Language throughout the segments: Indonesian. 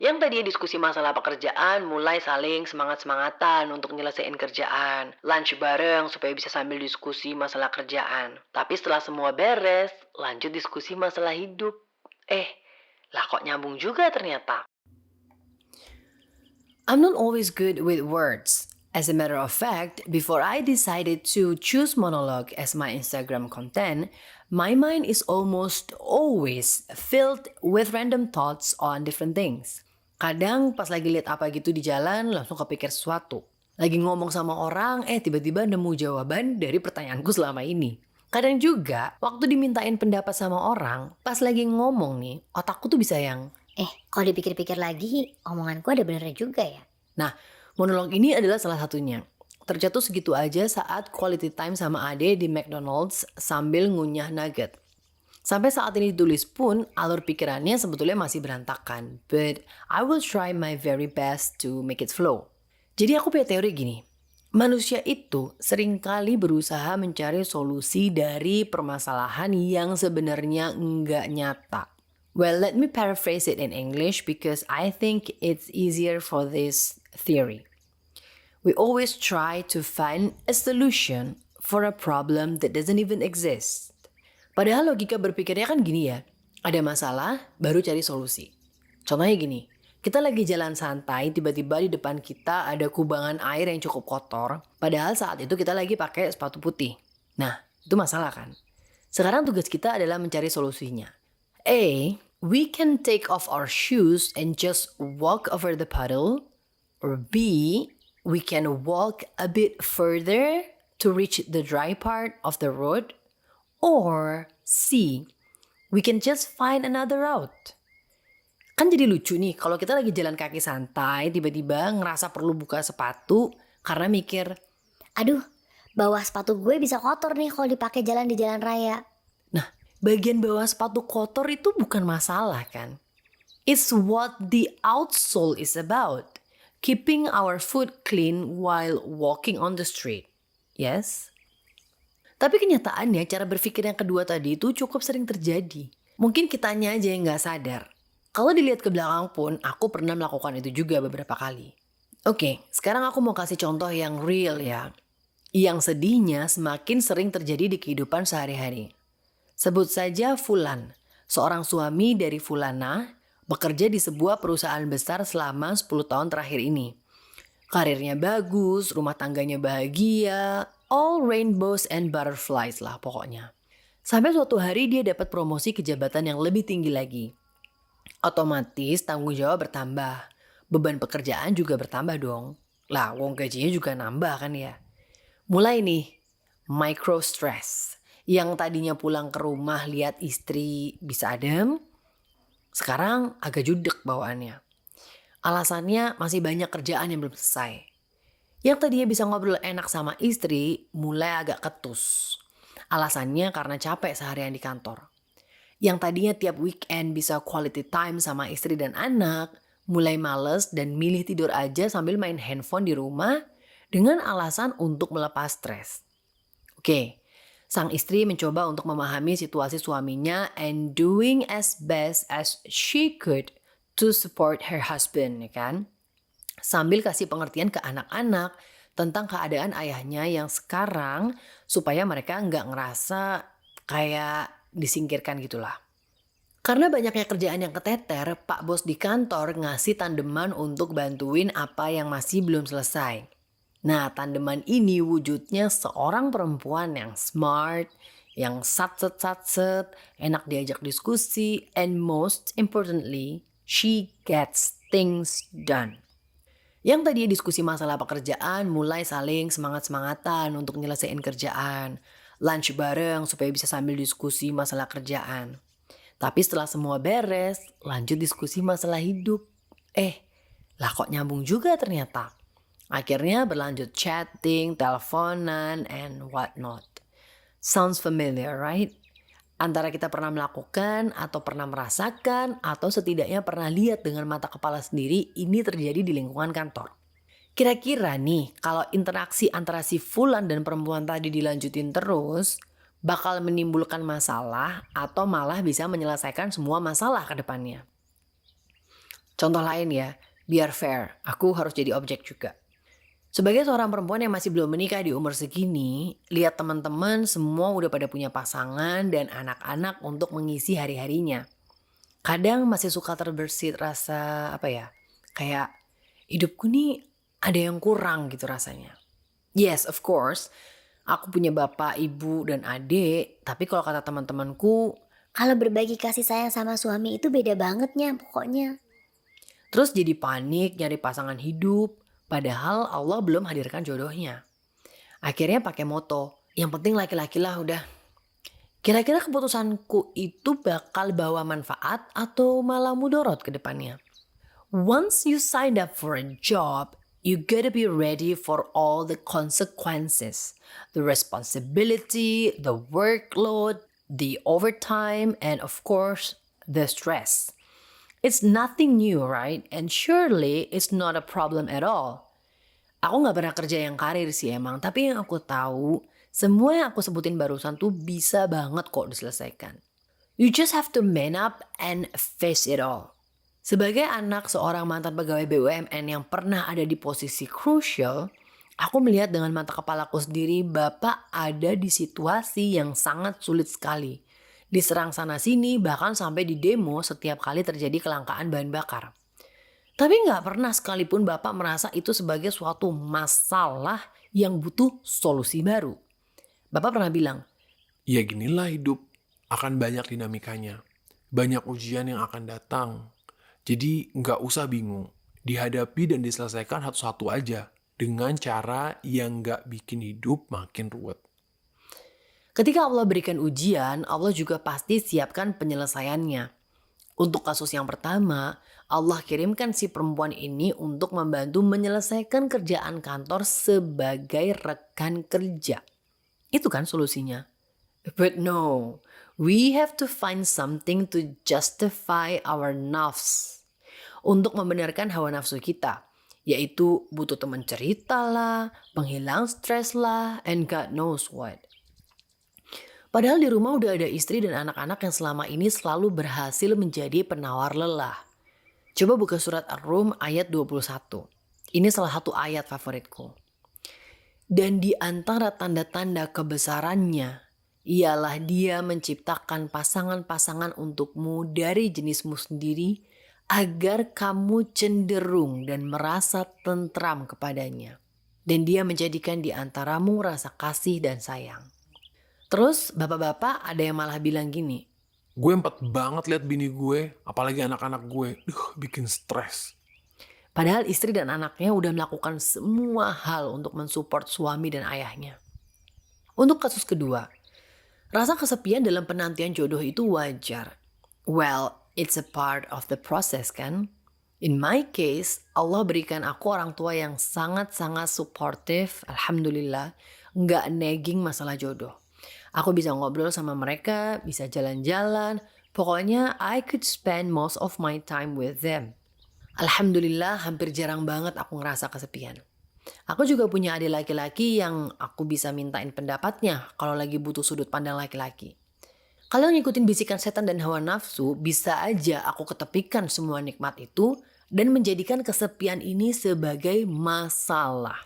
Yang tadinya diskusi masalah pekerjaan mulai saling semangat-semangatan untuk nyelesain kerjaan. Lunch bareng supaya bisa sambil diskusi masalah kerjaan. Tapi setelah semua beres, lanjut diskusi masalah hidup. Lah kok nyambung juga ternyata. I'm not always good with words. As a matter of fact, before I decided to choose monologue as my Instagram content, my mind is almost always filled with random thoughts on different things. Kadang pas lagi lihat apa gitu di jalan langsung kepikir sesuatu. Lagi ngomong sama orang, tiba-tiba nemu jawaban dari pertanyaanku selama ini. Kadang juga waktu dimintain pendapat sama orang, pas lagi ngomong nih, otakku tuh bisa yang, Kalau dipikir-pikir lagi, omonganku ada benernya juga ya. nah, monolog ini adalah salah satunya. Terjatuh segitu aja saat quality time sama Ade di McDonald's sambil ngunyah nugget. Sampai saat ini ditulis pun, alur pikirannya sebetulnya masih berantakan. But I will try my very best to make it flow. Jadi aku punya teori gini. Manusia itu seringkali berusaha mencari solusi dari permasalahan yang sebenarnya nggak nyata. Well, let me paraphrase it in English because I think it's easier for this theory. We always try to find a solution for a problem that doesn't even exist. Padahal logika berpikirnya kan gini ya, ada masalah, baru cari solusi. Contohnya gini, kita lagi jalan santai, tiba-tiba di depan kita ada kubangan air yang cukup kotor, padahal saat itu kita lagi pakai sepatu putih. Nah, itu masalah kan? Sekarang tugas kita adalah mencari solusinya. A, we can take off our shoes and just walk over the puddle. Or B, we can walk a bit further to reach the dry part of the road. Or C, we can just find another route. Kan jadi lucu nih kalau kita lagi jalan kaki santai, tiba-tiba ngerasa perlu buka sepatu karena mikir, Aduh, bawah sepatu gue bisa kotor nih kalau dipakai jalan di jalan raya. nah, bagian bawah sepatu kotor itu bukan masalah kan? It's what the outsole is about. Keeping our foot clean while walking on the street. Yes? Tapi kenyataannya cara berpikir yang kedua tadi itu cukup sering terjadi. Mungkin kitanya aja yang gak sadar. Kalau dilihat ke belakang pun, aku pernah melakukan itu juga beberapa kali. Oke, sekarang aku mau kasih contoh yang real ya. Yang sedihnya semakin sering terjadi di kehidupan sehari-hari. Sebut saja Fulan, seorang suami dari Fulana, bekerja di sebuah perusahaan besar selama 10 tahun terakhir ini. Karirnya bagus, rumah tangganya bahagia, all rainbows and butterflies lah pokoknya. Sampai suatu hari dia dapat promosi ke jabatan yang lebih tinggi lagi. Otomatis tanggung jawab bertambah, beban pekerjaan juga bertambah dong. Lah, wong gajinya juga nambah kan ya. Mulai nih, micro stress. Yang tadinya pulang ke rumah lihat istri bisa adem, sekarang agak judek bawaannya. Alasannya masih banyak kerjaan yang belum selesai. Yang tadinya bisa ngobrol enak sama istri, mulai agak ketus. Alasannya karena capek seharian di kantor. Yang tadinya tiap weekend bisa quality time sama istri dan anak, mulai males dan milih tidur aja sambil main handphone di rumah dengan alasan untuk melepas stres. Oke, sang istri mencoba untuk memahami situasi suaminya and doing as best as she could to support her husband, ya kan? Sambil kasih pengertian ke anak-anak tentang keadaan ayahnya yang sekarang supaya mereka nggak ngerasa kayak disingkirkan gitulah. Karena banyaknya kerjaan yang keteter, Pak Bos di kantor ngasih tandeman untuk bantuin apa yang masih belum selesai. Nah, tandeman ini wujudnya seorang perempuan yang smart, yang satset-satset, enak diajak diskusi, and most importantly, she gets things done. Yang tadi diskusi masalah pekerjaan mulai saling semangat-semangatan untuk nyelesain kerjaan. Lunch bareng supaya bisa sambil diskusi masalah kerjaan. Tapi setelah semua beres, lanjut diskusi masalah hidup. Lah kok nyambung juga ternyata. Akhirnya berlanjut chatting, teleponan, and whatnot. Sounds familiar, right? Antara kita pernah melakukan atau pernah merasakan atau setidaknya pernah lihat dengan mata kepala sendiri ini terjadi di lingkungan kantor. Kira-kira nih kalau interaksi antara si Fulan dan perempuan tadi dilanjutin terus bakal menimbulkan masalah atau malah bisa menyelesaikan semua masalah ke depannya. Contoh lain ya, biar fair, aku harus jadi objek juga. Sebagai seorang perempuan yang masih belum menikah di umur segini, lihat teman-teman semua udah pada punya pasangan dan anak-anak untuk mengisi hari-harinya. Kadang masih suka terbersit rasa kayak hidupku nih ada yang kurang gitu rasanya. Yes, of course, aku punya bapak, ibu, dan adik, tapi kalau kata teman-temanku, Kalau berbagi kasih sayang sama suami itu beda bangetnya pokoknya. terus jadi panik nyari pasangan hidup, padahal Allah belum hadirkan jodohnya. Akhirnya pakai moto, yang penting laki-laki lah udah. Kira-kira keputusanku itu bakal bawa manfaat atau malah mudorot ke depannya? Once you sign up for a job, you gotta be ready for all the consequences. The responsibility, the workload, the overtime, and of course, the stress. It's nothing new, right? And surely it's not a problem at all. Aku gak pernah kerja yang karir sih emang, tapi yang aku tahu, semua yang aku sebutin barusan tuh bisa banget kok diselesaikan. You just have to man up and face it all. Sebagai anak seorang mantan pegawai BUMN yang pernah ada di posisi crucial, aku melihat dengan mata kepalaku sendiri Bapak ada di situasi yang sangat sulit sekali. Diserang sana-sini bahkan sampai di demo setiap kali terjadi kelangkaan bahan bakar. Tapi nggak pernah sekalipun Bapak merasa itu sebagai suatu masalah yang butuh solusi baru. Bapak pernah bilang, Ya ginilah hidup, akan banyak dinamikanya. Banyak ujian yang akan datang. Jadi nggak usah bingung, dihadapi dan diselesaikan satu-satu aja. Dengan cara yang nggak bikin hidup makin ruwet. ketika Allah berikan ujian, Allah juga pasti siapkan penyelesaiannya. Untuk kasus yang pertama, Allah kirimkan si perempuan ini untuk membantu menyelesaikan kerjaan kantor sebagai rekan kerja. Itu kan solusinya. But no, we have to find something to justify our nafs. Untuk membenarkan hawa nafsu kita. Yaitu butuh teman cerita lah, penghilang stres lah, and God knows what. Padahal di rumah udah ada istri dan anak-anak yang selama ini selalu berhasil menjadi penawar lelah. Coba buka surat Ar-Rum ayat 21. Ini salah satu ayat favoritku. Dan di antara tanda-tanda kebesarannya, ialah dia menciptakan pasangan-pasangan untukmu dari jenismu sendiri, agar kamu cenderung dan merasa tentram kepadanya. Dan dia menjadikan di antaramu rasa kasih dan sayang. Terus bapak-bapak ada yang malah bilang gini, Gue empat banget liat bini gue, apalagi anak-anak gue. Bikin stres. padahal istri dan anaknya udah melakukan semua hal untuk mensupport suami dan ayahnya. Untuk kasus kedua, rasa kesepian dalam penantian jodoh itu wajar. Well, it's a part of the process kan? In my case, Allah berikan aku orang tua yang sangat-sangat supportive, alhamdulillah, nggak nagging masalah jodoh. Aku bisa ngobrol sama mereka, bisa jalan-jalan, pokoknya I could spend most of my time with them. Alhamdulillah hampir jarang banget aku ngerasa kesepian. Aku juga punya adik laki-laki yang aku bisa mintain pendapatnya kalau lagi butuh sudut pandang laki-laki. Kalau ngikutin bisikan setan dan hawa nafsu, bisa aja aku ketepikan semua nikmat itu dan menjadikan kesepian ini sebagai masalah.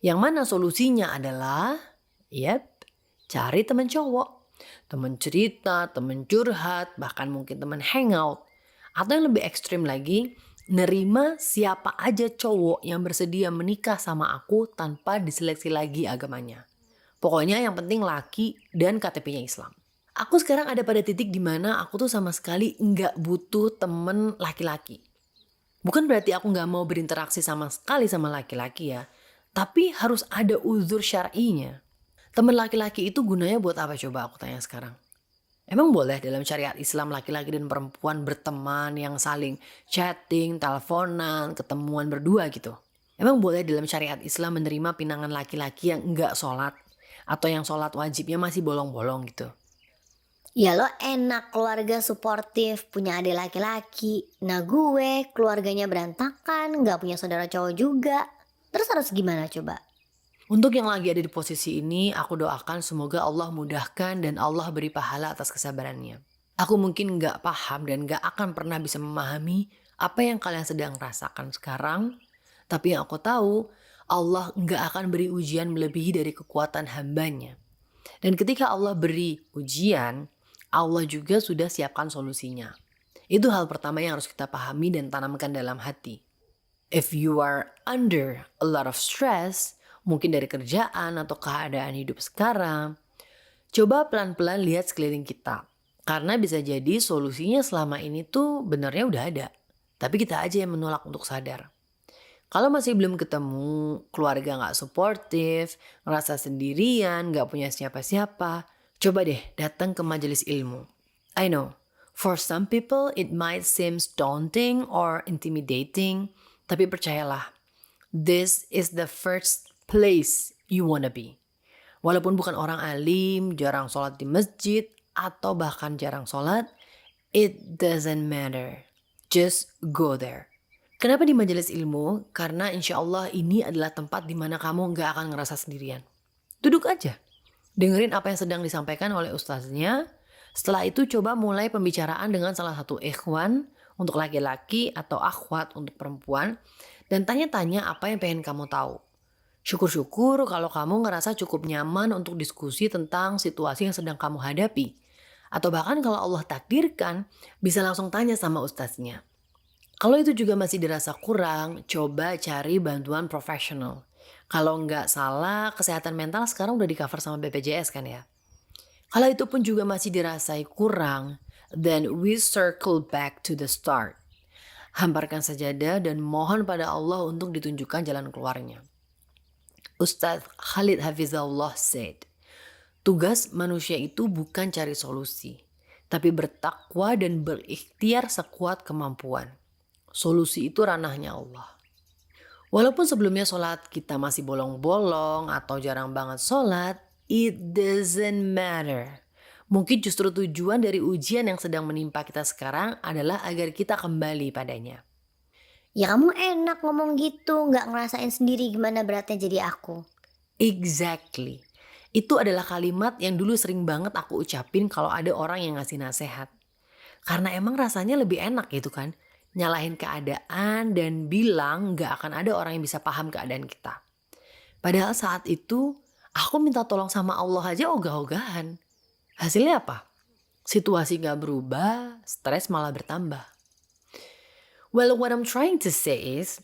Yang mana solusinya adalah, cari teman cowok. Teman cerita, teman curhat, bahkan mungkin teman hangout. Atau yang lebih ekstrim lagi, nerima siapa aja cowok yang bersedia menikah sama aku tanpa diseleksi lagi agamanya. Pokoknya yang penting laki dan KTP-nya Islam. Aku sekarang ada pada titik dimana aku tuh sama sekali nggak butuh temen laki-laki. Bukan berarti aku nggak mau berinteraksi sama sekali sama laki-laki ya. Tapi harus ada uzur syar'inya. Temen laki-laki itu gunanya buat apa coba aku tanya sekarang? Emang boleh dalam syariat Islam laki-laki dan perempuan berteman yang saling chatting, teleponan, ketemuan berdua gitu? Emang boleh dalam syariat Islam menerima pinangan laki-laki yang enggak sholat? Atau yang sholat wajibnya masih bolong-bolong gitu? Ya lo enak keluarga suportif, punya adik laki-laki. Nah gue keluarganya berantakan, gak punya saudara cowok juga. Terus harus gimana coba? Untuk yang lagi ada di posisi ini, aku doakan semoga Allah mudahkan dan Allah beri pahala atas kesabarannya. Aku mungkin gak paham dan gak akan pernah bisa memahami apa yang kalian sedang rasakan sekarang. Tapi yang aku tahu, Allah nggak akan beri ujian melebihi dari kekuatan hambanya. Dan ketika Allah beri ujian, Allah juga sudah siapkan solusinya. Itu hal pertama yang harus kita pahami dan tanamkan dalam hati. If you are under a lot of stress, mungkin dari kerjaan atau keadaan hidup sekarang, coba pelan-pelan lihat sekeliling kita. Karena bisa jadi solusinya selama ini tuh benernya udah ada. Tapi kita aja yang menolak untuk sadar. Kalau masih belum ketemu, keluarga gak suportif, ngerasa sendirian, gak punya siapa-siapa, coba deh datang ke majelis ilmu. I know, for some people it might seem daunting or intimidating, tapi percayalah, this is the first place you wanna be. Walaupun bukan orang alim, jarang sholat di masjid, atau bahkan jarang sholat, it doesn't matter. Just go there. Kenapa di majelis ilmu? Karena insya Allah ini adalah tempat di mana kamu nggak akan ngerasa sendirian. Duduk aja. Dengerin apa yang sedang disampaikan oleh ustaznya. Setelah itu coba mulai pembicaraan dengan salah satu ikhwan untuk laki-laki atau akhwat untuk perempuan. Dan tanya-tanya apa yang pengen kamu tahu. Syukur-syukur kalau kamu ngerasa cukup nyaman untuk diskusi tentang situasi yang sedang kamu hadapi. Atau bahkan kalau Allah takdirkan, bisa langsung tanya sama ustaznya. Kalau itu juga masih dirasa kurang, coba cari bantuan profesional. Kalau nggak salah, kesehatan mental sekarang udah di-cover sama BPJS kan ya. Kalau itu pun juga masih dirasai kurang, then we circle back to the start. Hamparkan sajadah dan mohon pada Allah untuk ditunjukkan jalan keluarnya. Ustadz Khalid Hafizahullah said, tugas manusia itu bukan cari solusi, tapi bertakwa dan berikhtiar sekuat kemampuan. Solusi itu ranahnya Allah. Walaupun sebelumnya sholat kita masih bolong-bolong atau jarang banget sholat, it doesn't matter. Mungkin justru tujuan dari ujian yang sedang menimpa kita sekarang adalah agar kita kembali padanya. Ya kamu enak ngomong gitu, gak ngerasain sendiri gimana beratnya jadi aku. Exactly. Itu adalah kalimat yang dulu sering banget aku ucapin kalau ada orang yang ngasih nasihat. Karena emang rasanya lebih enak gitu kan. Nyalahin keadaan dan bilang gak akan ada orang yang bisa paham keadaan kita. Padahal saat itu aku minta tolong sama Allah aja ogah-ogahan. Hasilnya apa? Situasi gak berubah, stres malah bertambah. Well, what I'm trying to say is,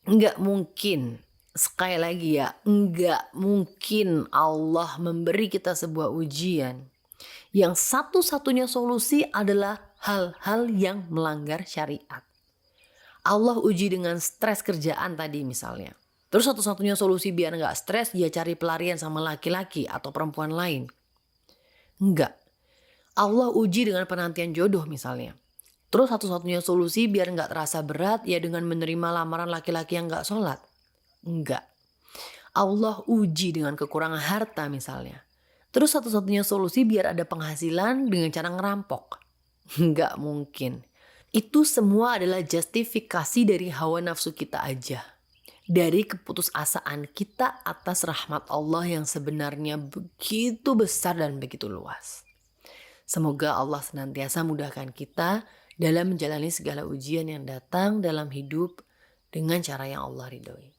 gak mungkin, sekali lagi ya, gak mungkin Allah memberi kita sebuah ujian yang satu-satunya solusi adalah hal-hal yang melanggar syariat. Allah uji dengan stres kerjaan tadi misalnya. Terus satu-satunya solusi biar gak stres dia cari pelarian sama laki-laki atau perempuan lain. Enggak. Allah uji dengan penantian jodoh misalnya. Terus satu-satunya solusi biar gak terasa berat ya dengan menerima lamaran laki-laki yang gak sholat. Enggak. Allah uji dengan kekurangan harta misalnya. Terus satu-satunya solusi biar ada penghasilan dengan cara ngerampok. Enggak mungkin. Itu semua adalah justifikasi dari hawa nafsu kita aja. Dari keputusasaan kita atas rahmat Allah yang sebenarnya begitu besar dan begitu luas. Semoga Allah senantiasa mudahkan kita dalam menjalani segala ujian yang datang dalam hidup dengan cara yang Allah ridhoi.